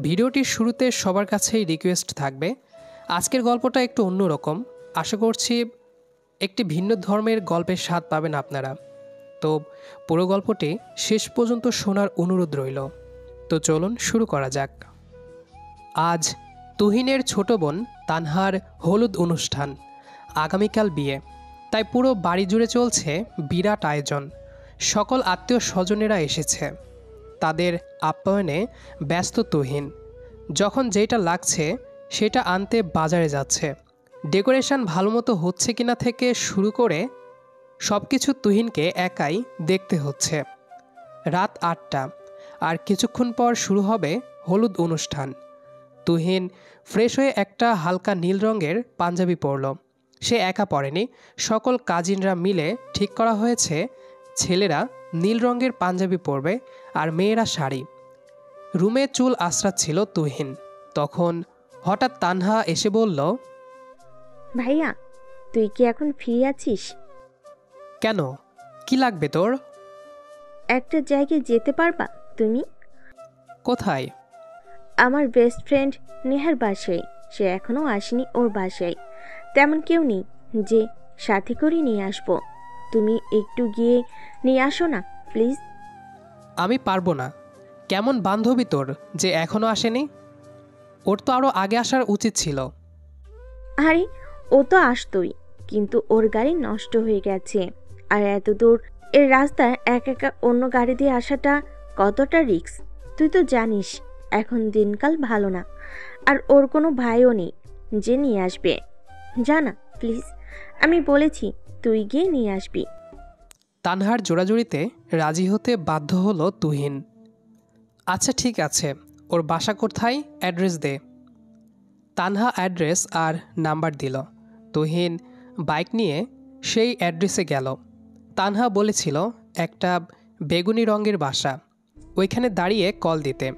ভিডিওটির শুরুতে সবার কাছেই রিকোয়েস্ট থাকবে, আজকের গল্পটা একটু অন্যরকম। আশা করছি একটি ভিন্ন ধর্মের গল্পের স্বাদ পাবেন আপনারা। তো পুরো গল্পটি শেষ পর্যন্ত শোনার অনুরোধ রইল। তো চলুন শুরু করা যাক। আজ তুহিনের ছোট বোন তানহার হলুদ অনুষ্ঠান, আগামীকাল বিয়ে, তাই পুরো বাড়ি জুড়ে চলছে বিরাট আয়োজন। সকল আত্মীয় স্বজনেরা এসেছে, তাদের আপ্যায়নে ব্যস্ত তুহিন। যখন যেটা লাগছে সেটা আনতে বাজারে যাচ্ছে। ডেকোরেশন ভালো মতো হচ্ছে কিনা থেকে শুরু করে সব কিছু তুহিনকে একাই দেখতে হচ্ছে। রাত ৮টা, আর কিছুক্ষণ পর শুরু হবে হলুদ অনুষ্ঠান। তুহিন ফ্রেশ হয়ে একটা হালকা নীল রঙের পাঞ্জাবি পরল। সে একা পরেনি, সকল কাজিনরা মিলে ঠিক করা হয়েছে ছেলেরা নীল রঙের পাঞ্জাবি পরবে আর মেয়েরা শাড়ি। রুমে চুল আঁচড়াচ্ছিল তুহিন, তখন হঠাৎ তানহা এসে বলল, ভাইয়া, তুই কি এখন ফ্রি আছিস? কেন, কি লাগবে তোর? একটা জায়গায় যেতে পারবা তুমি? কোথায়? আমার বেস্ট ফ্রেন্ড নেহার বাসায়। সে এখনো আসেনি ওর বাসায়। তেমন কেউ নেই যে সাথে করে নিয়ে আসবো। তুমি একটু গিয়ে নিয়ে আসো না প্লিজ। আমি পারবো না। কেমন বান্ধবী তোর যে এখনো আসেনি? ওর তো আরও আগে আসার উচিত ছিল। আরে, ও তো আসতোই, কিন্তু ওর গাড়ি নষ্ট হয়ে গেছে। আর এত দূর এর রাস্তায় একা একা অন্য গাড়ি দিয়ে আসাটা কতটা রিস্ক তুই তো জানিস। এখন দিনকাল ভালো না, আর ওর কোনো ভাইও নেই যে নিয়ে আসবে। জানা প্লিজ, আমি বলেছি তুই গিয়ে নিয়ে আসবি। তানহার জোড়াজুড়িতে রাজি হতে বাধ্য হলো তুহিন। আচ্ছা ঠিক আছে, ওর বাসা কোথায়, অ্যাড্রেস দে। তানহা অ্যাড্রেস আর নাম্বার দিল। তুহিন বাইক নিয়ে সেই অ্যাড্রেসে গেল। তানহা বলেছিল একটা বেগুনি রঙের বাসা, ওইখানে দাঁড়িয়ে কল দিতে।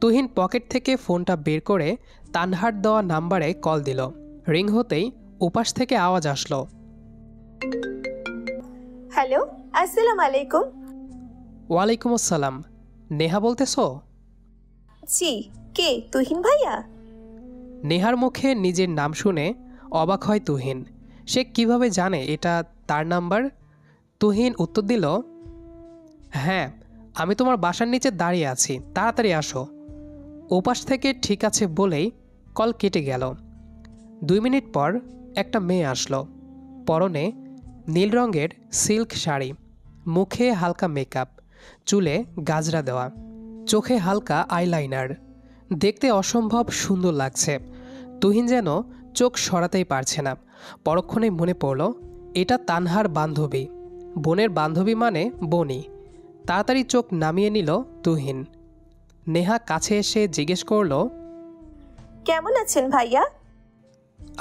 তুহিন পকেট থেকে ফোনটা বের করে তানহার দেওয়া নাম্বারে কল দিল। রিং হতেই ওপাশ থেকে আওয়াজ আসলো, হ্যালো, আসসালামু আলাইকুম। ওয়ালাইকুম আসসালাম। নেহা বলতেছো? জি, কে? তুহিন ভাইয়া? নেহার মুখে নিজের নাম শুনে অবাক হয় তুহিন। সে কিভাবে জানে এটা তার নাম্বার? তুহিন উত্তর দিল, হ্যাঁ, আমি তোমার বাসার নিচে দাঁড়িয়ে আছি, তাড়াতাড়ি আসো। ওপাশ থেকে ঠিক আছে বলেই কল কেটে গেল। 2 মিনিট পর একটা মেয়ে আসলো। পরনে নীল রঙের সিল্ক শাড়ি, মুখে হালকা মেকআপ, চুলে গাজরা দেওয়া, চোখে হালকা আইলাইনার। দেখতে অসম্ভব সুন্দর লাগছে। তুহিন যেন চোখ সরাতেই পারছে না। পরক্ষণেই মনে পড়ল এটা তানহার বান্ধবী। বোনের বান্ধবী মানে বোনই। তাড়াতাড়ি চোখ নামিয়ে নিল তুহিন। নেহা কাছে এসে জিজ্ঞেস করল, কেমন আছেন ভাইয়া?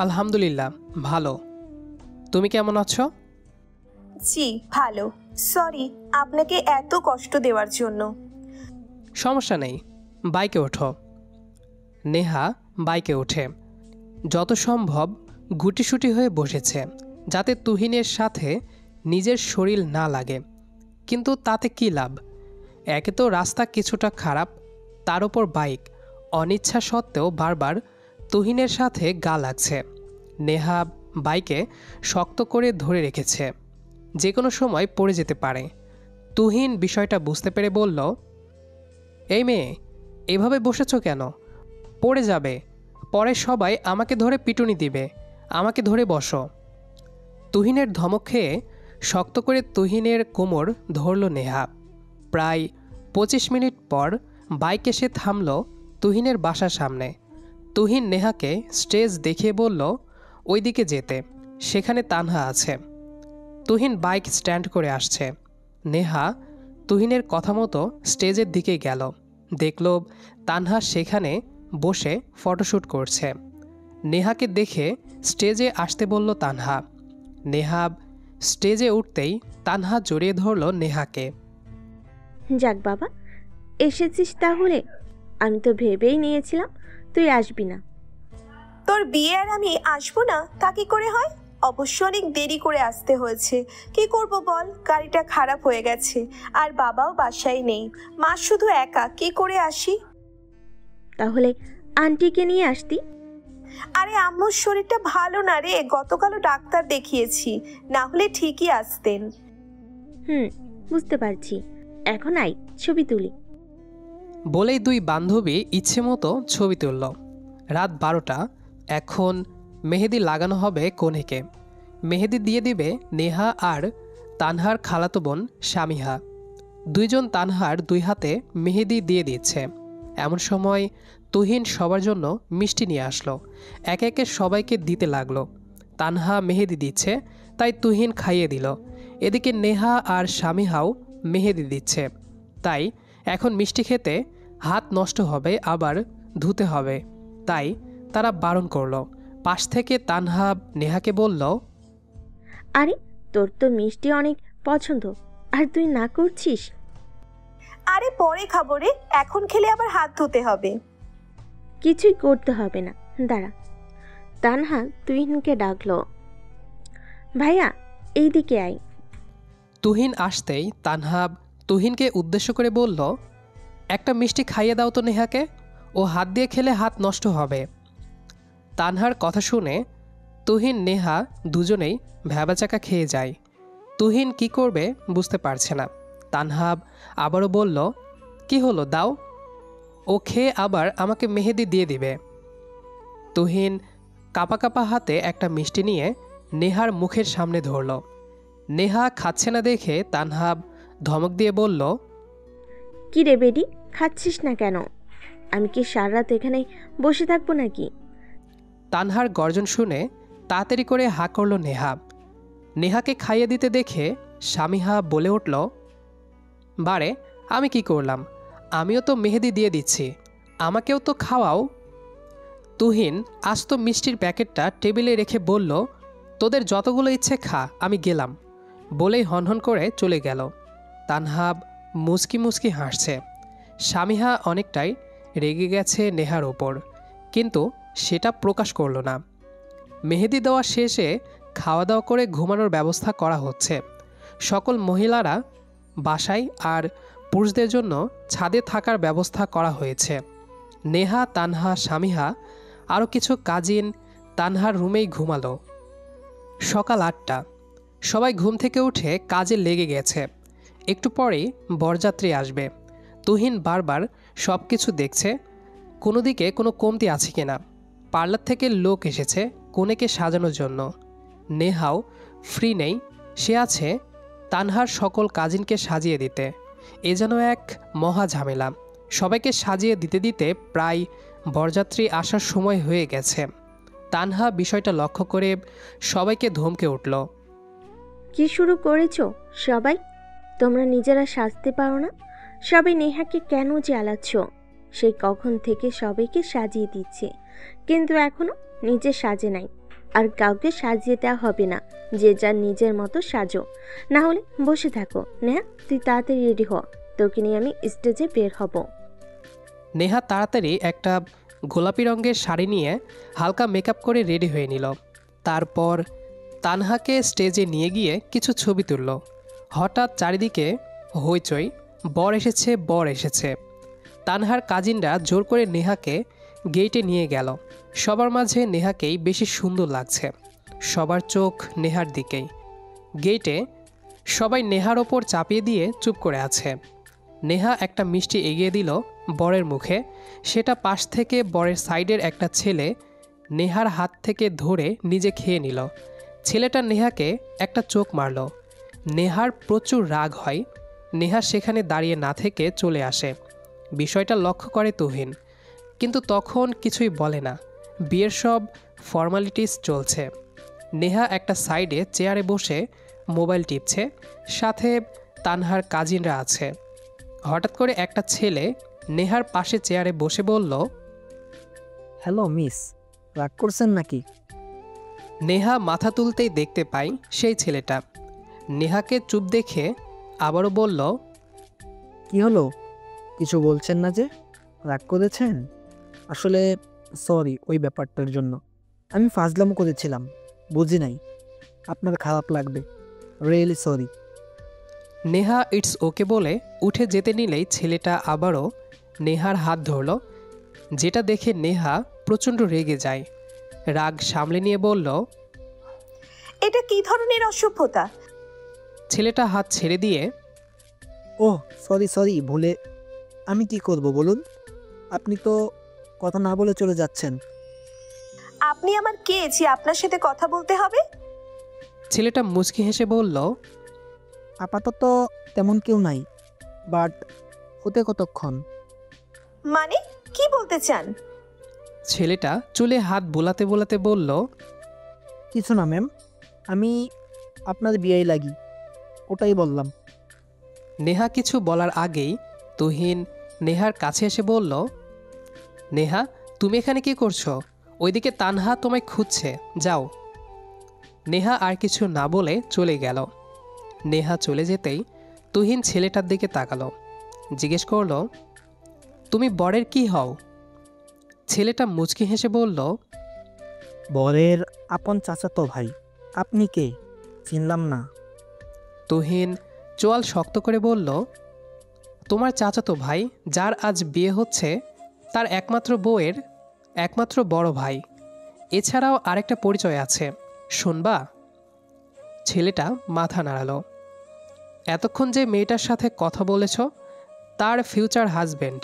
আলহামদুলিল্লাহ ভালো, তুমি কেমন আছো? জি ভালো। সরি আপনাকে এত কষ্ট দেওয়ার জন্য। সমস্যা নেই, বাইকে ওঠো। নেহা বাইকে ওঠে। যত সম্ভব গুটিসুটি হয়ে বসেছে, যাতে তুহিনের সাথে নিজের শরীর না লাগে। কিন্তু তাতে কী লাভ? একে তো রাস্তা কিছুটা খারাপ, তার উপর বাইক। অনিচ্ছা সত্ত্বেও বারবার তুহিনের সাথে গা লাগছে। নেহা বাইকে শক্ত করে ধরে রেখেছে, যে কোনো সময় পড়ে যেতে পারে। তুহিন বিষয়টা বুঝতে পেরে বলল, এই মেয়ে, এভাবে বসেছ কেন? পড়ে যাবে, পরে সবাই আমাকে ধরে পিটুনি দিবে। আমাকে ধরে বসো। তুহিনের ধমক খেয়ে শক্ত করে তুহিনের কোমর ধরল নেহা। প্রায় 25 মিনিট পর বাইক এসে থামল তুহিনের বাসার সামনে। তুহিন নেহাকে স্টেজ দেখিয়ে বলল ওইদিকে যেতে, সেখানে তানহা আছে। তুহিন বাইক স্ট্যান্ড করে আসছে। নেহা তুহিনের কথা মতো স্টেজের দিকে গেল। দেখল তানহা সেখানে বসে ফটোশ্যুট করছে। নেহাকে দেখে স্টেজে আসতে বলল তানহা। নেহা স্টেজে উঠতেই তানহা জড়িয়ে ধরল নেহাকে। যাক বাবা, এসেছিস তাহলে। আমি তো ভেবেই নিয়েছিলাম তুই আসবি না। তোর বিয়ে আর আমি আসবো না তা কি করে হয়? অবশ্য অনেক দেরি করে আসতে হয়েছে। কি করব বল, গাড়িটা খারাপ হয়ে গেছে আর বাবাও বাসায় নেই। মা শুধু একা, কি করে আসি? তাহলে আন্টিকে নিয়ে আসতি। আরে আম্মুর শরীরটা ভালো না রে, গতকালও ডাক্তার দেখিয়েছি, না হলে ঠিকই আসতেন। বুঝতে পারছি, এখন আই ছবি তুলি। বলেই দুই বান্ধবী ইচ্ছে মতো ছবি তুলল। রাত 12টা। এখন মেহেদি লাগানো হবে কনেকে। মেহেদি দিয়ে দিবে নেহা আর তানহার খালাতো বোন শামিহা। দুইজন তানহার দুই হাতে মেহেদি দিয়ে দিচ্ছে। এমন সময় তুহিন সবার জন্য মিষ্টি নিয়ে আসলো। একে একে সবাইকে দিতে লাগলো। তানহা মেহেদি দিচ্ছে, তাই তুহিন খাইয়ে দিল। এদিকে নেহা আর শামিহাও মেহেদি দিচ্ছে, তাই এখন মিষ্টি খেতে হাত নষ্ট হবে, আবার ধুতে হবে, তাই তারা বারণ করলো। পাশ থেকে তানহা নেহাকে বলল, আরে তোর তো মিষ্টি অনেক পছন্দ, আর তুই না করছিস। আরে পরে খাবো রে, এখন খেলে আবার হাত ধুতে হবে। কিছুই করতে হবে না, দাঁড়া। তানহা তুহিনকে ডাকলো, ভাইয়া এইদিকে আয়। তুহিন আসতেই তানহা তুহিনকে উদ্দেশ্য করে বলল, একটা মিষ্টি খাইয়ে দাও তো নেহাকে, ও হাত দিয়ে খেলে হাত নষ্ট হবে। তানহার কথা শুনে তুহিন নেহা দুজনেই ভ্যাবাচাকা খেয়ে যায়। তুহিন কি করবে বুঝতে পারছে না। তানহা আবারও বলল, কি হলো, দাও। ও খেয়ে আবার আমাকে মেহেদি দিয়ে দিবে। তুহিন কাপা কাপা হাতে একটা মিষ্টি নিয়ে নেহার মুখের সামনে ধরল। নেহা খাচ্ছে না দেখে তানহা ধমক দিয়ে বলল, কি রে বেডি, খাচ্ছিস না কেন? আমি কি সারা রাত এখানে বসে থাকবো নাকি? তানহার গর্জন শুনে তাড়াতাড়ি করে হা করল নেহা। নেহাকে খাইয়ে দিতে দেখে শামিহা বলে উঠল, বারে আমি কি করলাম, আমিও তো মেহেদি দিয়ে দিচ্ছি, আমাকেও তো খাওয়াও। তুহিন আস্ত মিষ্টির প্যাকেটটা টেবিলে রেখে বলল, তোদের যতগুলো ইচ্ছে খা, আমি গেলাম, বলেই হনহন করে চলে গেল। তানহা মুচকি মুচকি হাসছে। শামিহা অনেকটাই রেগে গেছে নেহার ওপর, কিন্তু সেটা প্রকাশ করল না। মেহেদি দেওয়া শেষে খাওয়া দাওয়া করে ঘুমানোর ব্যবস্থা করা হচ্ছে। সকল মহিলারা বাসায় আর পুরুষদের জন্য ছাদে থাকার ব্যবস্থা করা হয়েছে। নেহা, তানহা, শামিহা আরও কিছু কাজিন তানহার রুমেই ঘুমালো। সকাল 8টা। সবাই ঘুম থেকে উঠে কাজে লেগে গেছে। একটু পরেই বরযাত্রী আসবে। তুহিন বারবার সব কিছু দেখছে, কোনো দিকে কোনো কমতি আছে কিনা। পার্লার থেকে লোক এসেছে কনেকে সাজানোর জন্য। নেহাও ফ্রি নেই, সে আছে তানহার সকল কাজিনকে সাজিয়ে দিতে। এ যেন এক মহা ঝামেলা। সবাইকে সাজিয়ে দিতে দিতে প্রায় বরযাত্রী আসার সময় হয়ে গেছে। তানহা বিষয়টা লক্ষ্য করে সবাইকে ধমকে উঠল, কি শুরু করেছো সবাই? তোমরা নিজেরা সাজতে পারো না? সবাই নেহাকে কেন জ্বালাচ্ছ? সেই কখন থেকে সবাইকে সাজিয়ে দিচ্ছে, কিন্তু এখনো নিজে সাজে নাই। আর কাউকে সাজিয়ে দেওয়া হবে না, যে যার নিজের মতো সাজো, না হলে বসে থাকো। নেহা তুই তাড়াতাড়ি রেডি হ, তোকে নিয়ে আমি স্টেজে বের হব। নেহা তাড়াতাড়ি একটা গোলাপি রঙের শাড়ি নিয়ে হালকা মেকআপ করে রেডি হয়ে নিল। তারপর তানহাকে স্টেজে নিয়ে গিয়ে কিছু ছবি তুলল। হঠাৎ চারিদিকে হইচই, বর এসেছে, বর এসেছে। তানহার কাজিনরা জোর করে নেহাকে গেইটে নিয়ে গেল। সবার মাঝে নেহাকেই বেশি সুন্দর লাগছে। সবার চোখ নেহার দিকেই। গেইটে সবাই নেহার ওপর চাপিয়ে দিয়ে চুপ করে আছে। নেহা একটা মিষ্টি এগিয়ে দিল বরের মুখে। সেটা পাশ থেকে বরের সাইডের একটা ছেলে নেহার হাত থেকে ধরে নিজে খেয়ে নিল। ছেলেটা নেহাকে একটা চোখ মারল। নেহার প্রচুর রাগ হয়। নেহা সেখানে দাঁড়িয়ে না থেকে চলে আসে। বিষয়টা লক্ষ্য করে তুহিন, কিন্তু তখন কিছুই বলে না। বিয়ের সব ফর্মালিটিস চলছে। নেহা একটা সাইডে চেয়ারে বসে মোবাইল টিপছে, সাথে তানহার কাজিনরা আছে। হঠাৎ করে একটা ছেলে নেহার পাশে চেয়ারে বসে বলল, হ্যালো মিস, রাগ করছেন নাকি? নেহা মাথা তুলতেই দেখতে পাই সেই ছেলেটা। নেহাকে চুপ দেখে আবারও বলল, কি হলো, কিছু বলছেন না যে? রাগ করেছেন? আসলে সরি ওই ব্যাপারটার জন্য। আমি ফাজলামো করেছিলাম, বুঝি নাই। আপনার খারাপ লাগবে, really sorry. Neha it's okay বলে উঠে যেতে নিলেই ছেলেটা আবারও নেহার হাত ধরল। যেটা দেখে নেহা প্রচণ্ড রেগে যায়। রাগ সামলে নিয়ে বলল, এটা কি ধরনের অসভ্যতা? ছেলেটা হাত ছেড়ে দিয়ে, ওহ সরি ভুলে। আমি কি করব বলুন? আপনি তো কথা না বলে চলে যাচ্ছেন। আপনি আমার কে যে আপনার সাথে কথা বলতে হবে? ছেলেটা মুচকি হেসে বলল, আপাতত তেমন কেউ নাই, বাট হতে কতক্ষণ? মানে কি বলতে চান? ছেলেটা চুলে হাত বোলাতে বোলাতে বলল, কিছু না ম্যাম, আমি আপনার বিয়েই লাগি, ওটাই বললাম। নেহা কিছু বলার আগেই তুহিন নেহার কাছে এসে বলল, নেহা তুমি এখানে কি করছো? ওইদিকে তানহা তোমায় খুঁজছে, যাও। নেহা আর কিছু না বলে চলে গেল। নেহা চলে যেতেই তুহিন ছেলেটার দিকে তাকালো, জিজ্ঞেস করলো, তুমি বরের কি হও? ছেলেটা মুচকি হেসে বলল, বরের আপন চাচাতো ভাই। আপনি কে? চিনলাম না। তুহিন চোয়াল শক্ত করে বলল, তোমার চাচাতো ভাই যার আজ বিয়ে হচ্ছে, তার একমাত্র বউয়ের একমাত্র বড় ভাই। এছাড়াও আরেকটা পরিচয় আছে, শুনবা? ছেলেটা মাথা নাড়ালো। এতক্ষণ যে মেয়েটার সাথে কথা বলেছ, তার ফিউচার হাজবেন্ড,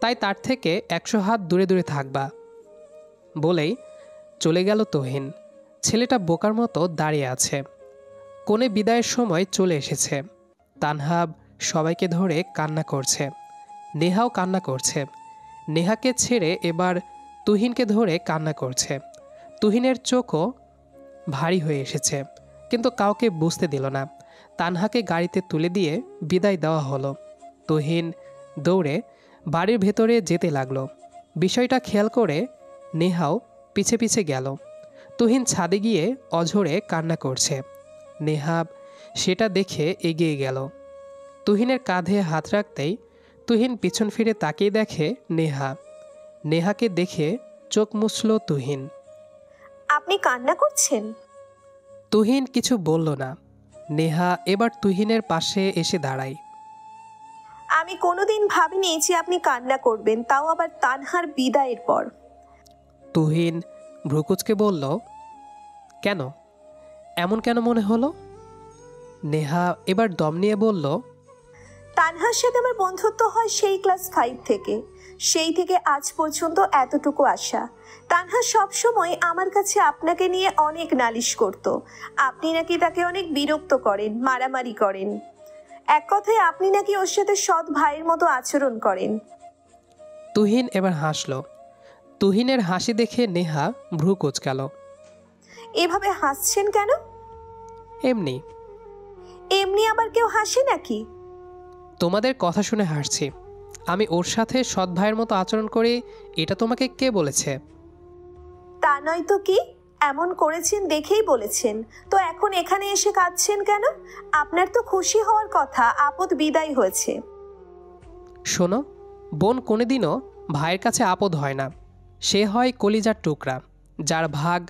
তাই তার থেকে 100 হাত দূরে দূরে থাকবা, বলেই চলে গেল তুহিন। ছেলেটা বোকার মতো দাঁড়িয়ে আছে। কোণে বিদায়ের সময় চলে এসেছে। তানহাব সবাইকে ধরে কান্না করছে, নেহাও কান্না করছে। নেহাকে ছেড়ে এবার তুহিনকে ধরে কান্না করছে। তুহিনের চোখও ভারী হয়ে এসেছে, কিন্তু কাউকে বুঝতে দিল না। তানহাকে গাড়িতে তুলে দিয়ে বিদায় দেওয়া হলো। তুহিন দৌড়ে বাড়ির ভেতরে যেতে লাগলো। বিষয়টা খেয়াল করে নেহাও পিছে পিছে গেল। তুহিন ছাদে গিয়ে অঝরে কান্না করছে। নেহা সেটা দেখে এগিয়ে গেল। তুহিনের কাঁধে হাত রাখতেই তুহিন পিছন ফিরে তাকিয়ে দেখে নেহা। নেহাকে দেখে চোখ মুছল তুহিন। আপনি কান্না করছেন? তুহিন কিছু বলল না। নেহা এবার তুহিনের পাশে এসে দাঁড়ায়। আমি কোনোদিন ভাবিনি যে আপনি কান্না করবেন, তাও আবার তানহার বিদায়ের পর। তুহিন ভ্রুকুচকে বলল, কেন? এমন কেন মনে হলো? নেহা এবার দম নিয়ে বলল, তানহার সাথে আমার বন্ধুত্ব হয় সেই ক্লাস 5 থেকে। সেই থেকে আজ পর্যন্ত এতটুকু আশা। তানহা সবসময় আমার কাছে আপনাকে নিয়ে অনেক নালিশ করত। আপনি নাকি তাকে অনেক বিরক্ত করেন, মারামারি করেন। এক কথায় আপনি নাকি ওর সাথে সৎ ভাইয়ের মতো আচরণ করেন। তুহিন এবার হাসল। তুহিনের হাসি দেখে নেহা ভ্রু কোঁচকাল। এভাবে হাসছেন কেন? এমনি। এমনি আবার কেউ হাসে নাকি? তোমাদের কথা শুনে হাসছি। আমি ওর সাথে সৎ ভাইয়ের মতো আচরণ করি, এটা তোমাকে কে বলেছে? তা নয় তো কি, এমন করেছেন দেখেই বলেছেন। তো এখন এখানে এসে কাঁদছেন কেন? আপনার তো খুশি হওয়ার কথা, আপদ বিদায় হয়েছে। শোনো, বোন কোনোদিনও ভাইয়ের কাছে আপদ হয় না। সে হয় কলিজার টুকরা, যার ভাগ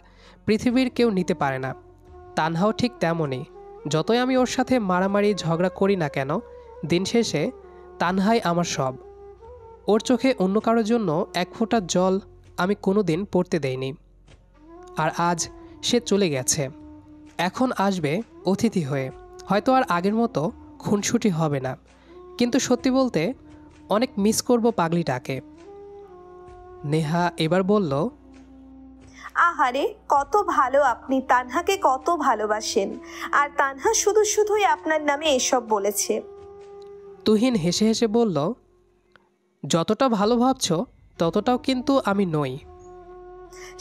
পৃথিবীর কেউ নিতে পারে না। তানহাও ঠিক তেমনই। যতই আমি ওর সাথে মারামারি ঝগড়া করি না কেন, দিন শেষে তানহাই আমার সব। ওর চোখে অন্য কারোর জন্য এক ফোঁটা জল আমি কোনোদিন পড়তে দেইনি। আর আজ সে চলে গেছে, এখন আসবে অতিথি হয়ে। হয়তো আর আগের মতো খুনসুটি হবে না, কিন্তু সত্যি বলতে অনেক মিস করব পাগলিটাকে। নেহা এবার বলল, আহারে কত ভালো আপনি, তানহাকে কত ভালোবাসেন। আর তানহা শুধু শুধুই আপনার নামে এসব বলেছে। তুহিন হেসে হেসে বলল, যতটা ভালো ভাবছ ততটাও কিন্তু আমি নই।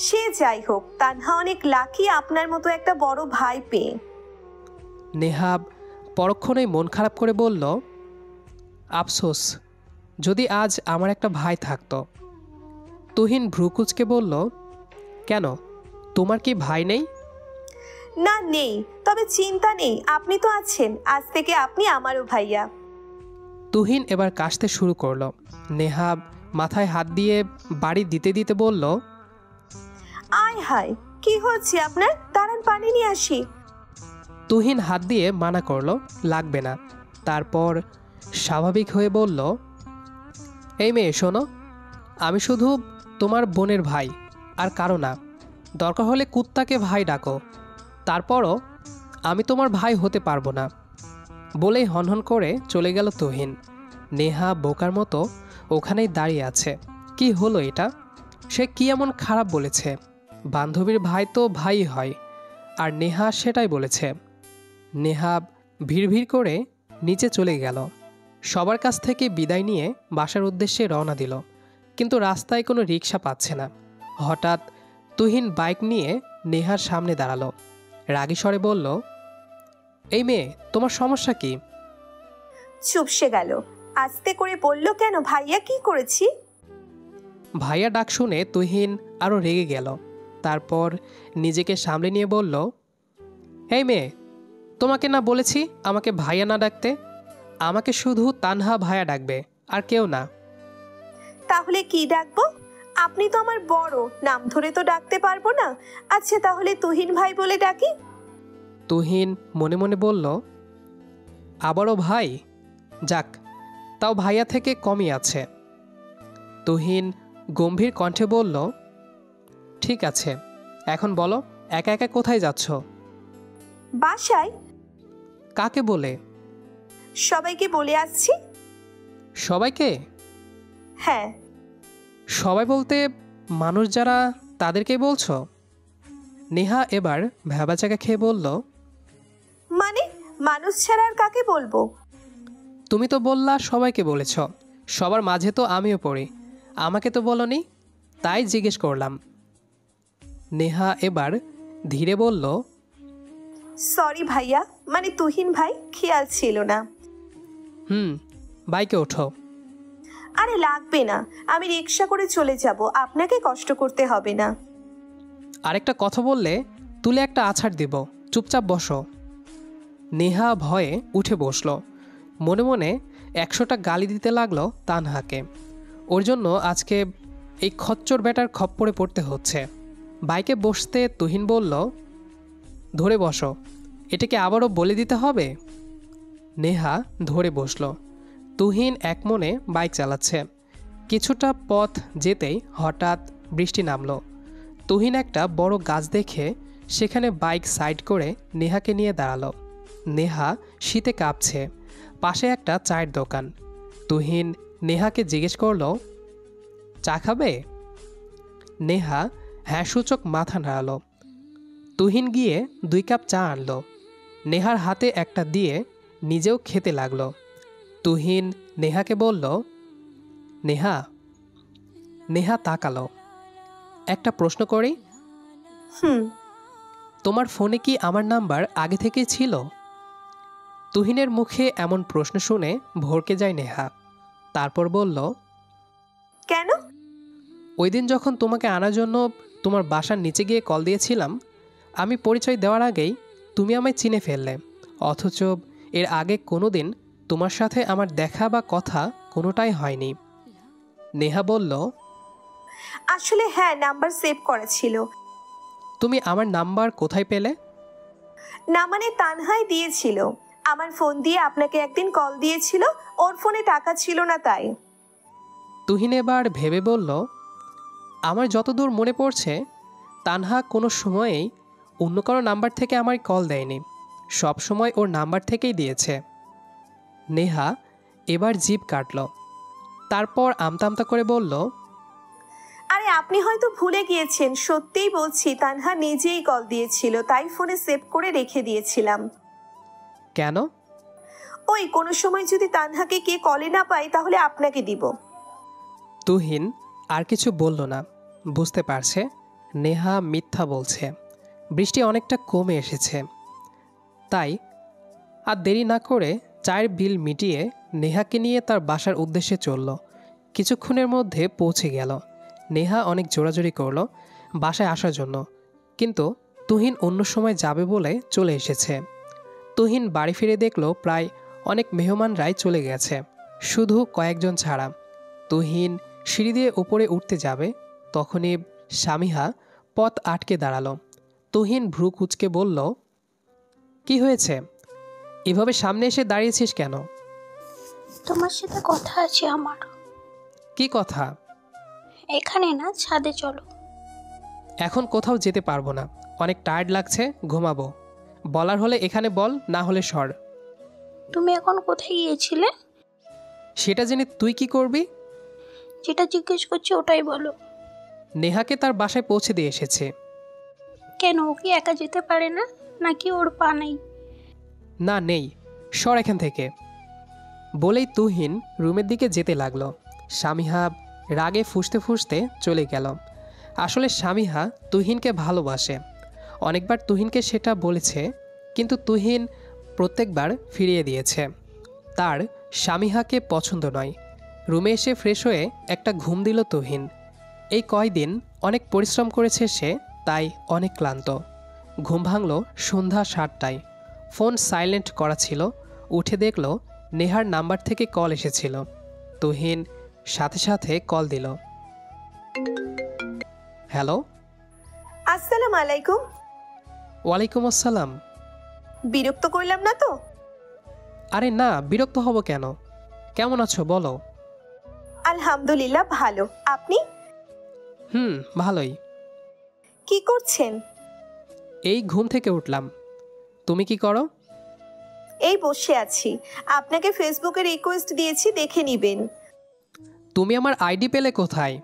সে যাই হোক, তানহা অনেক লাকি আপনার মতো একটা বড় ভাই পেয়ে। নেহা পরক্ষণেই মন খারাপ করে বলল, আফসোস, যদি আজ আমার একটা ভাই থাকতো। তুহিন ভ্রুকুচকে বলল, কেন, তোমার কি ভাই নেই? না নেই, তবে চিন্তা নেই, আপনি তো আছেন। আজ থেকে আপনি আমারও ভাইয়া। তুহিন এবার কাশতে শুরু করলো। নেহা মাথায় হাত দিয়ে বাড়ি দিতে দিতে বলল, আয় হায়, কি হচ্ছে আপনার? দাঁড়ান, পানি নিয়ে আসি। তুহিন হাত দিয়ে মানা করলো, লাগবে না। তারপর স্বাভাবিক হয়ে বলল, এই মেয়ে শোনো, আমি শুধু তোমার বোনের ভাই, আর কারো না। দরকার হলে কুত্তাকে ভাই ডাকো, তারপরও আমি তোমার ভাই হতে পারবো না। বলেই হনহন করে চলে গেল তুহিন। নেহা বোকার মতো ওখানেই দাঁড়িয়ে আছে। কি হলো এটা? সে কি এমন খারাপ বলেছে? বান্ধবীর ভাই তো ভাই হয়, আর নেহা সেটাই বলেছে। নেহা ভিড় করে নিচে চলে গেল। সবার কাছ থেকে বিদায় নিয়ে বাসার উদ্দেশ্যে রওনা দিল, কিন্তু রাস্তায় কোনো রিক্সা পাচ্ছে না। হঠাৎ তুহিন বাইক নিয়ে নেহার সামনে দাঁড়ালো। রাগী স্বরে বলল, এই মেয়ে, তোমার সমস্যা কি? চুপসে গেল। আস্তে করে বলল, কেন ভাইয়া, কি করেছি? ভাইয়া ডাক শুনে তুহিন আরও রেগে গেল। তারপর নিজেকে সামলে নিয়ে বলল, এই মেয়ে, তোমাকে না বলেছি আমাকে ভাইয়া না ডাকতে? আমাকে শুধু তানহা ভাইয়া ডাকবে, আর কেউ না। তাহলে কি ডাকবো? আপনি তো আমার বড়, নাম ধরে তো ডাকতে পারবো না। আচ্ছা, তাহলে তুহিন ভাই বলে ডাকি? তুহিন মনে মনে বলল, আবারও ভাই? যাক, তাও ভাইয়া থেকে কমই আছে। তুহিন গম্ভীর কণ্ঠে বলল, ঠিক আছে, এখন বলো, একা একা কোথায় যাচ্ছ? বাসায়। কাকে বলে? সবাইকে বলে আসছি। সবাইকে? হ্যাঁ। সবাই বলতে মানুষ যারা, তাদেরকেই বলছো? নেহা এবার ভ্যাবাচাকা খেয়ে বলল, মানে মানুষ ছাড়া আর কাকে বলবো? তুমি তো বললা সবাইকে বলেছ, সবার মাঝে তো আমিও পড়ি, আমাকে তো বলনি, তাই জিজ্ঞেস করলাম। নেহা এবার ধীরে বলল, সরি ভাইয়া, মানে তুহিন ভাই, খেয়াল ছিল না। বাইকে ওঠো। আরে লাগবে না, আমি রিক্সা করে চলে যাব, আপনাকে কষ্ট করতে হবে না। আরেকটা কথা বললে তুলে একটা আছাড় দিব, চুপচাপ বসো। নেহা ভয়ে উঠে বসল। মনে মনে 100টা গালি দিতে লাগলো তানহাকে। ওর জন্য আজকে এই খচ্চর ব্যাটার খপ্পরে পড়তে হচ্ছে। বাইকে বসতে তুহিন বলল, ধরে বসো, এটাকে আবারও বলে দিতে হবে? নেহা ধরে বসল। তুহিন এক মনে বাইক চালাচ্ছে। কিছুটা পথ যেতেই হঠাৎ বৃষ্টি নামলো। তুহিন একটা বড় গাছ দেখে সেখানে বাইক সাইড করে নেহাকে নিয়ে দাঁড়ালো। নেহা শীতে কাঁপছে। পাশে একটা চায়ের দোকান। তুহিন নেহাকে জিজ্ঞেস করলো, চা খাবে? নেহা হ্যাঁ সূচক মাথা নাড়ালো। তুহিন গিয়ে 2 কাপ চা আনলো। নেহার হাতে একটা দিয়ে নিজেও খেতে লাগলো। তুহিন নেহাকে বলল, নেহা। নেহা তাকালো। একটা প্রশ্ন করি? তোমার ফোনে কি আমার নাম্বার আগে থেকেই ছিল? তুহিনের মুখে এমন প্রশ্ন শুনে ভরকে যায় নেহা। তারপর বলল, কেন? ওই দিন যখন তোমাকে আনার জন্য তোমার বাসার নিচে গিয়ে কল দিয়েছিলাম, আমি পরিচয় দেওয়ার আগেই তুমি আমায় চিনে ফেললে। অথচ এর আগে কোনো দিন তোমার সাথে আমার দেখা বা কথা কোনোটাই হয়নি। নেহা বলল, আসলে হ্যাঁ, নাম্বার সেভ করা ছিল। তুমি আমার নাম্বার কোথায় পেলে? না মানে তানহাই দিয়েছিল। আমার ফোন দিয়ে আপনাকে একদিন কল দিয়েছিল, ওর ফোনে টাকা ছিল না তাই। তুহিন এবার ভেবে বলল, আমার যতদূর মনে পড়ছে তানহা কোনো সময়েই অন্য কারো নাম্বার থেকে আমায় কল দেয়নি, সব সময় ওর নাম্বার থেকেই দিয়েছে। নেহা এবার জিভ কাটল। তারপর আমতা আমতা করে বলল, আরে আপনি হয়তো ভুলে গিয়েছেন, সত্যিই বলছি, তানহা নিজেই কল দিয়েছিল, তাই ফোনে সেভ করে রেখে দিয়েছিলাম। কেন? ওই কোনো সময় যদি তানহাকে কে কলে না পাই তাহলে আপনাকে দিব। তুহিন আর কিছু বলল না। বুঝতে পারছে নেহা মিথ্যা বলছে। বৃষ্টি অনেকটা কমে এসেছে, তাই আর দেরি না করে চায়ের বিল মিটিয়ে নেহাকে নিয়ে তার বাসার উদ্দেশ্যে চলল। কিছুক্ষণের মধ্যে পৌঁছে গেল। নেহা অনেক জোরাজোরি করল বাসায় আসার জন্য, কিন্তু তুহিন অন্য সময় যাবে বলে চলে এসেছে। তুহিন বাড়ি ফিরে দেখল প্রায় অনেক মেহমানরাই চলে গেছে, শুধু কয়েকজন ছাড়া। তুহিন সিঁড়ি দিয়ে উপরে উঠতে যাবে, তখনই স্বামীহা পথ আটকে দাঁড়ালো। তুহিন ভ্রু কুঁচকে বলল, কি হয়েছে? এভাবে সামনে এসে দাঁড়িয়েছিস কেন? তোমার সাথে কথা আছে আমার। কি কথা? এখানে না, ছাদে চলো। এখন কোথাও যেতে পারবো না, অনেক টায়ার্ড লাগছে, ঘুমাবো। বলার হলে এখানে বল, না হলে সর। তুমি এখন কোথায় গিয়েছিলে? সেটা জেনে তুই কি করবি? যেটা জিজ্ঞেস করছি ওটাই বলো। নেহাকে তার বাসায় পৌঁছে দিয়ে এসেছে। কেন, ও কি একা যেতে পারে না, নাকি ওর পা নেই? না, নেই, সর এখান থেকে। বলেই তুহিন রুমের দিকে যেতে লাগলো। স্বামীহা রাগে ফুঁসতে ফুঁসতে চলে গেল। আসলে স্বামীহা তুহিনকে ভালোবাসে, অনেকবার তুহিনকে সেটা বলেছে, কিন্তু তুহিন প্রত্যেকবার ফিরিয়ে দিয়েছে। তার স্বামীহাকে পছন্দ নয়। রুমে এসে ফ্রেশ হয়ে একটা ঘুম দিল তুহিন। এই কয়দিন অনেক পরিশ্রম করেছে সে, তাই অনেক ক্লান্ত। ঘুম ভাঙল সন্ধ্যা 7টায়। ফোন সাইলেন্ট করা ছিল। উঠে দেখল নেহার নাম্বার থেকে কল এসেছিল। তুহিন সাথে সাথে কল দিল। হ্যালো। আসসালামু আলাইকুম। ওয়ালাইকুম আসসালাম। বিরক্ত করলাম না তো? আরে না, বিরক্ত হব কেন? কেমন আছো বলো? আলহামদুলিল্লাহ ভালো, আপনি? ভালোই। কি করছেন? এই ঘুম থেকে উঠলাম। তুমি কি করো? এই বসে আছি, আপনাকে ফেসবুকে রিকোয়েস্ট দিয়েছি, দেখে নিবেন। তুমি আমার আইডি পেলে কোথায়?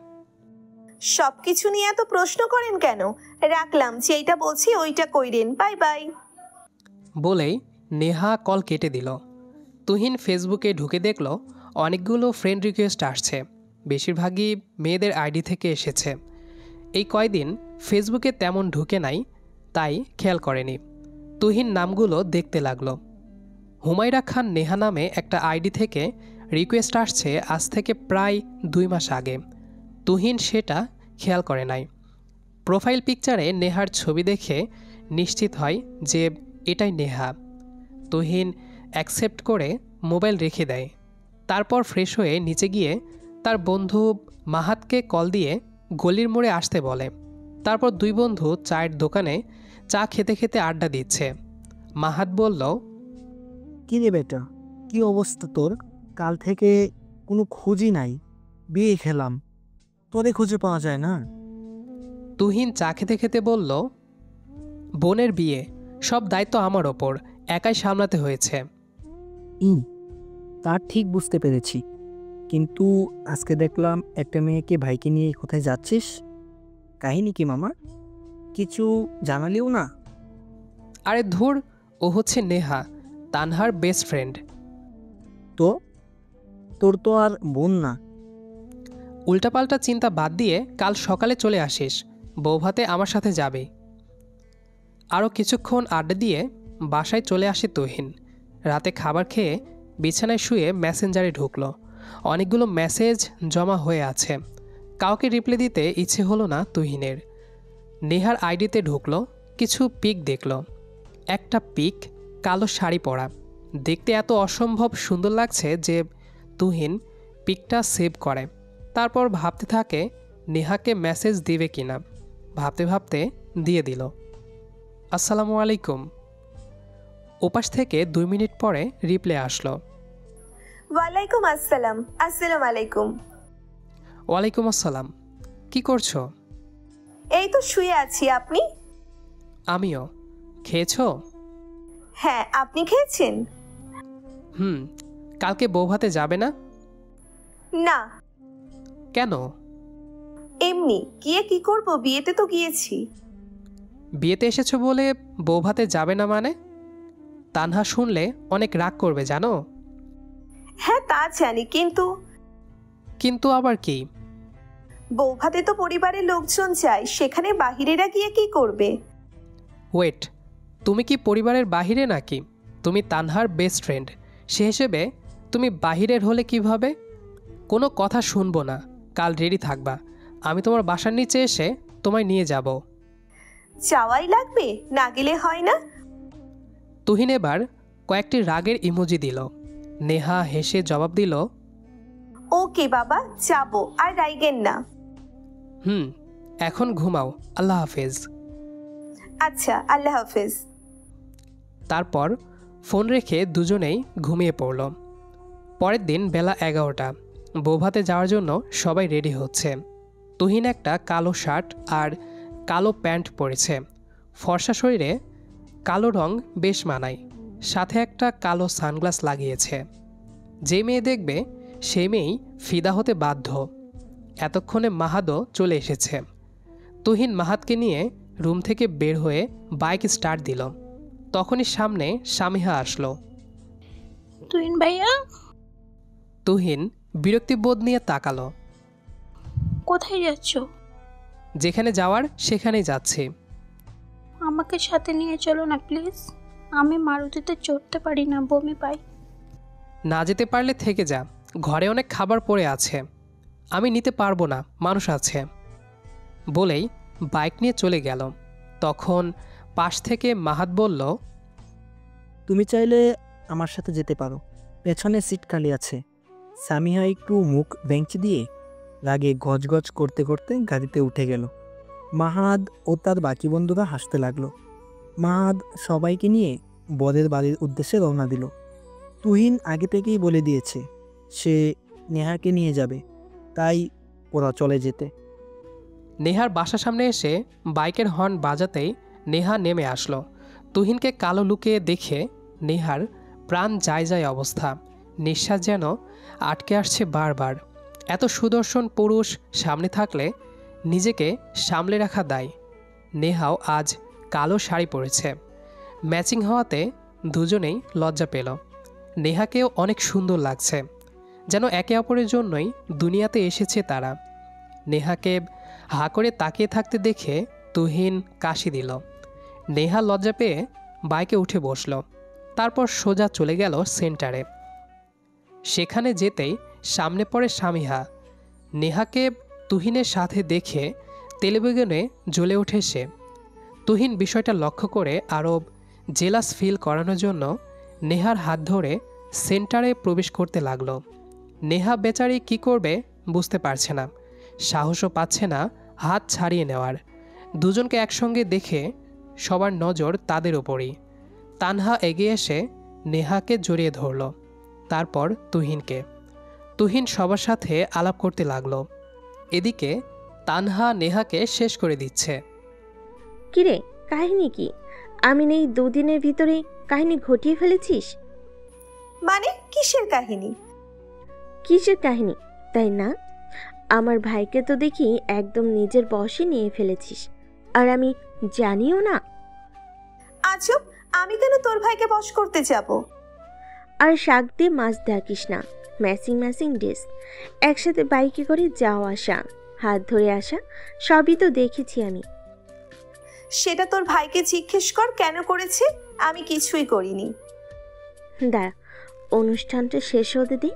সবকিছু নিয়ে এত প্রশ্ন করেন কেন? রাখলাম, যেইটা বলছি ওইটা কইরেন। Bye bye. বলেই নেহা কল কেটে দিল। তুহিন ফেসবুকে ঢুকে দেখল অনেকগুলো ফ্রেন্ড রিকোয়েস্ট আসছে, বেশিরভাগই মেয়েদের আইডি থেকে এসেছে। এই কয়দিন ফেসবুকে তেমন ঢুকে নাই, তাই খেয়াল করেনি। তুহিন নামগুলো দেখতে লাগলো। হুমায়রা খান নেহা নামে একটা আইডি থেকে রিকোয়েস্ট আসছে আজ থেকে প্রায় 2 মাস আগে। তুহিন সেটা খেয়াল করে নাই। প্রোফাইল পিকচারে নেহার ছবি দেখে নিশ্চিত হয় যে এটাই নেহা। তুহিন অ্যাকসেপ্ট করে মোবাইল রেখে দেয়। তারপর ফ্রেশ হয়ে নিচে গিয়ে তার বন্ধু মাহাতকে কল দিয়ে গলির মোড়ে আসতে বলে। তারপর 2 বন্ধু চায়ের দোকানে চা খেতে খেতে আড্ডা দিচ্ছে। মাহাত বলল, কি রে বেটা, কি অবস্থা তোর? কাল থেকে কোনো খোঁজই নাই। বিয়ে খেলাম, তোরে খুঁজে পাওয়া যায় না। তুহিন চা খেতে খেতে বলল, বোনের বিয়ে, সব দায়িত্ব আমার ওপর, একাই সামলাতে হয়েছে। তার ঠিক বুঝতে পেরেছি, কিন্তু আজকে দেখলাম একটা মেয়েকে ভাইকে নিয়ে কোথায় যাচ্ছিস। কাহিনী কি মামা? কিছু জানালিও না? আরে ধুর, ও হচ্ছে নেহা, তানহার বেস্ট ফ্রেন্ড। তো তোর তো আর বোন না। উল্টাপাল্টা চিন্তা বাদ দিয়ে কাল সকালে চলে আসিস, বৌভাতে আমার সাথে যাবে। আরও কিছুক্ষণ আড্ডা দিয়ে বাসায় চলে আসে তুহিন। রাতে খাবার খেয়ে বিছানায় শুয়ে মেসেঞ্জারে ঢুকলো। অনেকগুলো মেসেজ জমা হয়ে আছে, কাউকে রিপ্লাই দিতে ইচ্ছে হলো না তুহিনের। নেহার আইডিতে ঢুকলো, কিছু পিক দেখল। একটা পিক কালো শাড়ি পরা, দেখতে এত অসম্ভব সুন্দর লাগছে যে তুহিন পিকটা সেভ করে। তারপর ভাবতে থাকে নেহাকে মেসেজ দিবে কিনা। ভাবতে ভাবতে দিয়ে দিল, আসসালামু আলাইকুম। ওপাশ থেকে 2 মিনিট পরে রিপ্লাই আসলো, ওয়ালাইকুম আসসালাম। আসসালামু আলাইকুম। ওয়ালাইকুম আসসালাম। কি করছো? এই তো শুয়ে আছি, আপনি? আমিও। খেয়েছো? হ্যাঁ, আপনি খেয়েছেন? কালকে বৌভাতে যাবে না? না। কেন? এমনি। গিয়ে কি করব, বিয়েতে তো গিয়েছি। বিয়েতে এসেছো বলে বৌভাতে যাবে না মানে? তানহা শুনলে অনেক রাগ করবে জানো। হ্যাঁ তা জানি, কিন্তু কিন্তু আবার কি? বৌভাতে তো পরিবারের লোকজন যায়, সেখানে বাহিরেরা গিয়ে কি করবে? ওয়েট, তুমি কি পরিবারের বাহিরে নাকি? তুমি তানহার বেস্ট ফ্রেন্ড, সে হিসেবে তুমি বাহিরের হলে কিভাবে? কোনো কথা শুনবো না, কাল রেডি থাকবা। আমি তোমার বাসার নিচে এসে তোমায় নিয়ে যাব। যাওয়াই লাগবে, না গেলে হয় না? তুহিন এবার কয়েকটি রাগের ইমোজি দিল। নেহা হেসে জবাব দিল, ওকে বাবা, যাব, আর রাইগেন না। এখন ঘুমাও, আল্লাহ হাফেজ। আচ্ছা, আল্লাহ হাফেজ। তারপর ফোন রেখে দুজনেই ঘুমিয়ে পড়ল। পরের দিন বেলা 11টা, বৌভাতে যাওয়ার জন্য সবাই রেডি হচ্ছে। তুহিন একটা কালো শার্ট আর কালো প্যান্ট পরেছে। ফর্সা শরীরে কালো রং বেশ মানায়, সাথে একটা কালো সানগ্লাস লাগিয়েছে। যে মেয়ে দেখবে সেই মেয়েই ফিদা হতে বাধ্য। এতক্ষণে মাহাদও চলে এসেছে। তুহিন মাহাদকে নিয়ে রুম থেকে বের হয়ে বাইক স্টার্ট দিল। তখনই সামনে সামিহা আসলো। তুহিন ভাইয়া, তুহিন বিরক্তিবোধ নিয়ে তাকালো। কোথায় যাচ্ছ? যেখানে যাওয়ার সেখানেই যাচ্ছি। আমাকে সাথে নিয়ে চলো না প্লিজ। আমি মারুতিতে চড়তে পারি না, বমি পাই। না যেতে পারলে থেকে যা, ঘরে অনেক খাবার পড়ে আছে। আমি নিতে পারবো না, মানুষ আছে। বলেই বাইক নিয়ে চলে গেল। তখন পাশ থেকে মাহাত বলল, তুমি চাইলে আমার সাথে যেতে পারো, পেছনে সিট খালি আছে। সামিহা একটু মুখ ভেঙচি দিয়ে রাগে গজগজ করতে করতে গাড়িতে উঠে গেল। মাহাদ ও তার বাকি বন্ধুরা হাসতে লাগলো। মাহাদ সবাইকে নিয়ে বরের বাড়ির উদ্দেশ্যে রওনা দিল। তুহিন আগে থেকেই বলে দিয়েছে সে নেহাকে নিয়ে যাবে, তাই ওরা চলে যেতে। নেহার বাসার সামনে এসে বাইকের হর্ন বাজাতেই নেহা নেমে আসলো। তুহিনকে কালো লুকিয়ে দেখে নেহার প্রাণ যায় যায় অবস্থা। নিঃশ্বাস যেন আটকে আসছে বারবার। এত সুদর্শন পুরুষ সামনে থাকলে নিজেকে সামলে রাখা দায়। নেহাও আজ কালো শাড়ি পরেছে, ম্যাচিং হওয়াতে দুজনেই লজ্জা পেল। নেহাকেও অনেক সুন্দর লাগছে, যেন একে অপরের জন্যই দুনিয়াতে এসেছে তারা। নেহাকে হা করে তাকিয়ে থাকতে দেখে তুহিন কাশি দিল। নেহা লজ্জা পেয়ে বাইকে উঠে বসল। তারপর সোজা চলে গেল সেন্টারে। সেখানে যেতেই সামনে পড়ে সামিহা। নেহাকে তুহিনের সাথে দেখে তেলেবেগুনে জ্বলে ওঠে সে। তুহিন বিষয়টা লক্ষ্য করে আরও জেলাস ফিল করানোর জন্য নেহার হাত ধরে সেন্টারে প্রবেশ করতে লাগলো। নেহা বেচারি কি করবে বুঝতে পারছে না, সাহসও পাচ্ছে না হাত ছাড়িয়ে নেওয়ার। দুজনকে একসঙ্গে দেখে সবার নজর তাদের ওপরই। তানহা এগিয়ে এসে নেহাকে জড়িয়ে ধরল, তারপর তুহিনকে। তুহিন সবার সাথে আলাপ করতে লাগলো। এদিকে তানহা নেহাকে শেষ করে দিচ্ছে। কিরে, কাহিনী কি? আমি নেই দুদিনের ভিতরে কাহিনী ঘটিয়ে ফেলেছিস? মানে কিসের কাহিনী? কিসের কাহিনী তাই না? আমার ভাইকে তো দেখি একদম নিজের বশে নিয়ে ফেলেছিস, আর আমি জানিও না। আজব, আমি কেন তোর ভাইকে বশ করতে যাব? আর শাক দিয়ে মাছ ডাকিস না। ম্যাচিং ম্যাচিং ড্রেস, একসাথে বাইকে করে যাওয়া আসা, হাত ধরে আসা, সবই তো দেখেছি আমি। সেটা তোর ভাইকে জিজ্ঞেস কর কেন করেছে। আমি কিছুই করিনি। দাঁড়া, অনুষ্ঠানটা শেষ হতে দে,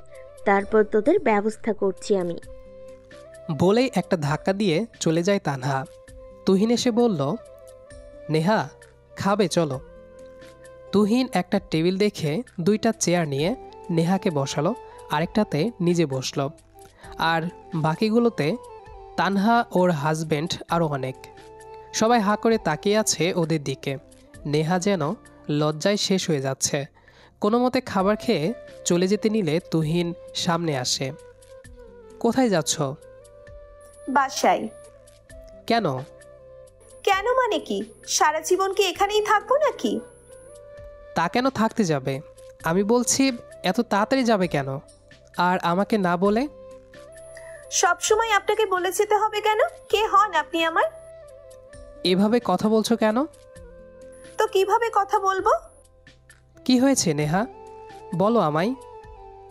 তারপর তোদের ব্যবস্থা করছি আমি। বলেই একটা ধাক্কা দিয়ে চলে যায় তানহা। তুহিন এসে বলল, নেহা খাবে চলো। তুহিন একটা টেবিল দেখে দুইটা চেয়ার নিয়ে নেহাকে বসালো, আরেকটাতে নিজে বসলো। আর বাকিগুলোতে তানহা, ওর হাজবেন্ড আরও অনেক। সবাই হাঁ করে তাকিয়ে আছে ওদের দিকে। নেহা যেন লজ্জায় শেষ হয়ে যাচ্ছে। কোনো মতে খাবার খেয়ে চলে যেতে নিলে তুহিন সামনে আসে। কোথায় যাচ্ছ? বাসায়। কেন? কেন মানে কি? সারা জীবন কি এখানেই থাকবো নাকি? তা কেন থাকতে যাবে? আমি বলছি এত তাড়াতাড়ি যাবে কেন, আর আমাকে না বলে? সবসময় আপনাকে বলে যেতে হবে কেন? কে হন আপনি আমার? এভাবে কথা বলছো কেন? তো কিভাবে কথা বলবো? কি হয়েছে নেহা, বলো আমায়।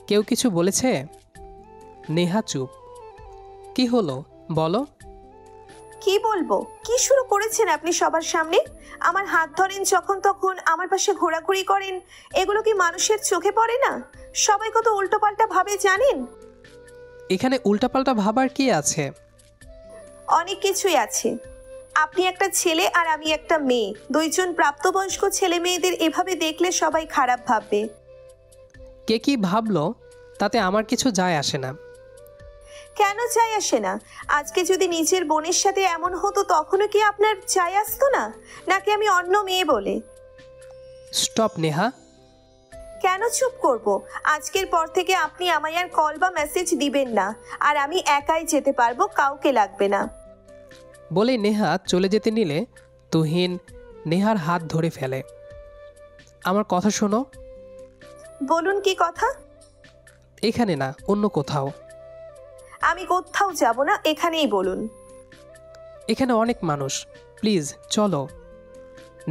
কেউ কিছু বলেছে? নেহা চুপ। কি হলো বলো। কি বলবো? কি শুরু করেছেন আপনি সবার সামনে? আমার হাত ধরেন যখন তখন, আমার পাশে ঘোরাঘুরি করেন, এগুলো কি মানুষের চোখে পড়ে না? সবাই কত উল্টোপাল্টা ভাবে জানেন? এখানে উল্টাপাল্টা ভাবার কি আছে? অনেক কিছুই আছে। আপনি একটা ছেলে আর আমি একটা মেয়ে, দুইজন প্রাপ্তবয়স্ক ছেলে মেয়েদের এভাবে দেখলে সবাই খারাপ ভাববে। কে কি ভাবলো তাতে আমার কিছু যায় আসে না। কেন যায় আসে না? আজকে যদি নিজের বোনের সাথে এমন হতো তখনও কি আপনার যায় আসতো না? নাকি আমি অন্য মেয়ে বলে? স্টপ নেহা। কেন চুপ করব? আজকের পর থেকে আপনি আমায় আর কল বা মেসেজ দিবেন না, আর আমি একাই যেতে পারবো, কাউকে লাগবে না। বলেই নেহা চলে যেতে নিলে তুহিন নেহার হাত ধরে ফেলে। আমার কথা শোনো। বলুন কি কথা? এখানে না, অন্য কোথাও। আমি কোথাও যাব না, এখানেই বলুন। এখানে অনেক মানুষ, প্লিজ চলো।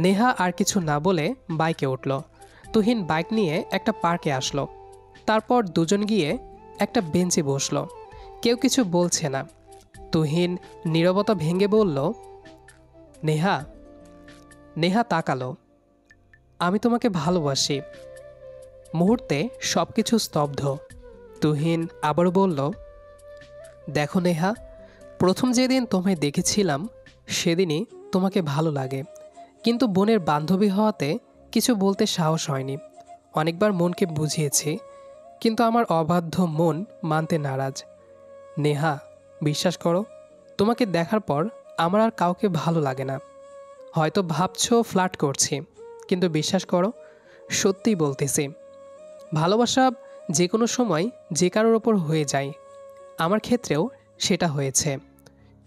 নেহা আর কিছু না বলে বাইকে উঠল। তুহিন বাইক নিয়ে একটা পার্কে আসলো। তারপর দুজন গিয়ে একটা বেঞ্চে বসলো। কেউ কিছু বলছে না। তুহিন নীরবতা ভেঙে বলল, নেহা। নেহা তাকালো। আমি তোমাকে ভালোবাসি। মুহূর্তে সব কিছু স্তব্ধ। তুহিন আবারও বলল, দেখো নেহা, প্রথম যেদিন তোমায় দেখেছিলাম সেদিনই তোমাকে ভালো লাগে, কিন্তু বোনের বান্ধবী হওয়াতে কিছু বলতে সাহস হয়নি। অনেকবার মনকে বুঝিয়েছি, কিন্তু আমার অবাধ্য মন মানতে নারাজ। নেহা, বিশ্বাস করো, তোমাকে দেখার পর আমার আর কাউকে ভালো লাগে না। হয়তো ভাবছো ফ্লার্ট করছি, কিন্তু বিশ্বাস করো, সত্যিই বলতেছি। ভালোবাসা যে কোনো সময় যে কারোর ওপর হয়ে যায়। আমার ক্ষেত্রেও সেটা হয়েছে।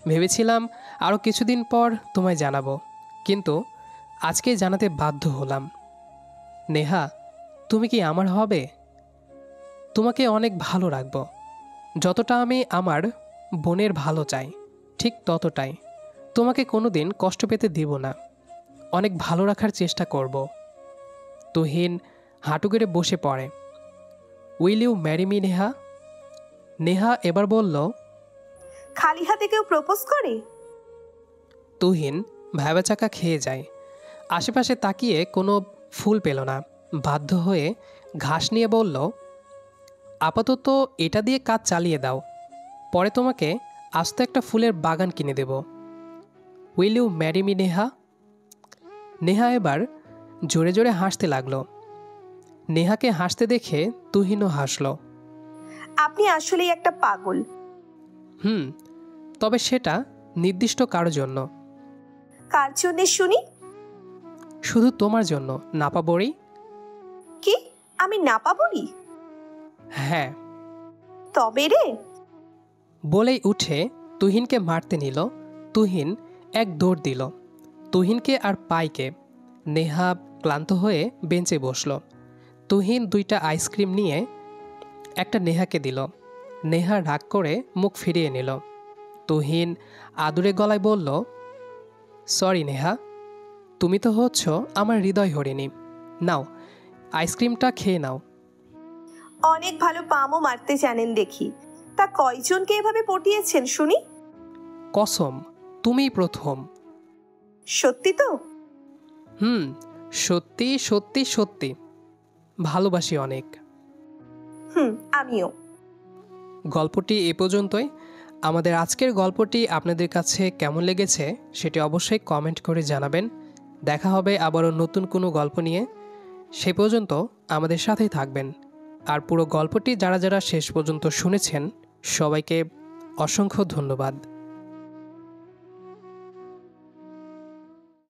ভেবেছিলাম আরও কিছুদিন পর তোমায় জানাবো, কিন্তু আজকে জানাতে বাধ্য হলাম। নেহা, তুমি কি আমার হবে? তোমাকে অনেক ভালো রাখবো। যতটা আমি আমার বোনের ভালো চাই, ঠিক ততটাই। তোমাকে কোনো দিন কষ্ট পেতে দিব না। অনেক ভালো রাখার চেষ্টা করব। তুহিন হাঁটু গেড়ে বসে পড়ে। Will you marry me Neha? Neha এবার বলল, খালি হাতে কেউ প্রপোজ করে? তুহিন ভ্যাবাচাকা খেয়ে যায়। আশেপাশে তাকিয়ে কোনো ফুল পেল না। বাধ্য হয়ে ঘাস নিয়ে বলল, আপাতত এটা দিয়ে কাজ চালিয়ে দাও, পরে তোমাকে আস্ত একটা ফুলের বাগান কিনে দেব। Will you marry me Neha? Neha এবার জোরে জোরে হাসতে লাগলো। নেহাকে হাসতে দেখে তুহিনও হাসল। আপনি আসলেই একটা পাগল। তবে সেটা নির্দিষ্ট কারোর জন্য। কার জন্যে শুনি? শুধু তোমার জন্য, নাপাবড়ি। কি? আমি নাপাবরি? হ্যাঁ। তবে রে। বলেই উঠে তুহিনকে মারতে নিল। তুহিন এক দৌড় দিল তুহিনকে আর পাইকে। নেহা ক্লান্ত হয়ে বেঞ্চে বসল। তুহিন 2টা আইসক্রিম নিয়ে একটা নেহাকে দিল। নেহা রাগ করে মুখ ফিরিয়ে নিল। তুহিন আদুরে গলায় বলল, সরি নেহা, তুমি তো হচ্ছ আমার হৃদয় হরিণী। নাও, আইসক্রিমটা খেয়ে নাও। অনেক ভালো পামও মারতে জানেন দেখি। তা কয়জনকে এভাবে পটিয়েছেন শুনি? কসম, তুমিই প্রথম। সত্যি তো? সত্যি সত্যি সত্যি। ভালোবাসি অনেক। আমিও। গল্পটি এ পর্যন্তই। আমাদের আজকের গল্পটি আপনাদের কাছে কেমন লেগেছে সেটি অবশ্যই কমেন্ট করে জানাবেন। দেখা হবে আবারও নতুন কোনো গল্প নিয়ে। সে পর্যন্ত আমাদের সাথেই থাকবেন। আর পুরো গল্পটি যারা যারা শেষ পর্যন্ত শুনেছেন সবাইকে অসংখ্য ধন্যবাদ।